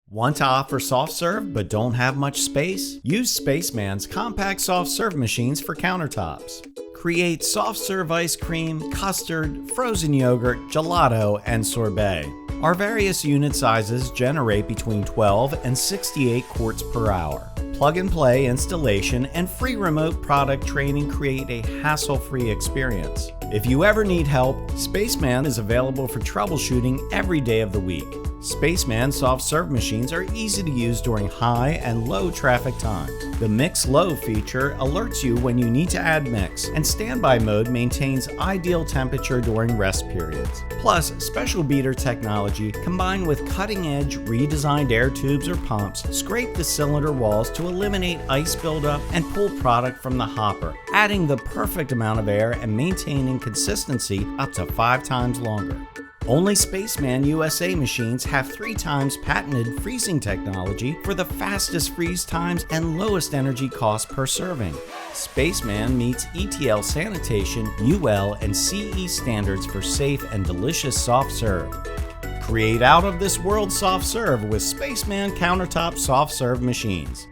Want to offer soft serve but don't have much space? Use Spaceman's compact soft serve machines for countertops. Create soft serve ice cream, custard, frozen yogurt, gelato, and sorbet. Our various unit sizes generate between 12 and 68 quarts per hour. Plug-and-play installation and free remote product training create a hassle-free experience. If you ever need help, Spaceman is available for troubleshooting every day of the week. Spaceman soft serve machines are easy to use during high and low traffic times. The Mix Low feature alerts you when you need to add mix, and standby mode maintains ideal temperature during rest periods. Plus, special beater technology combined with cutting-edge redesigned air tubes or pumps scrape the cylinder walls to eliminate ice buildup and pull product from the hopper, adding the perfect amount of air and maintaining consistency up to 5 times longer. Only Spaceman USA machines have 3 times patented freezing technology for the fastest freeze times and lowest energy cost per serving. Spaceman meets ETL sanitation, UL, and CE standards for safe and delicious soft serve. Create out of this world soft serve with Spaceman Countertop soft serve machines.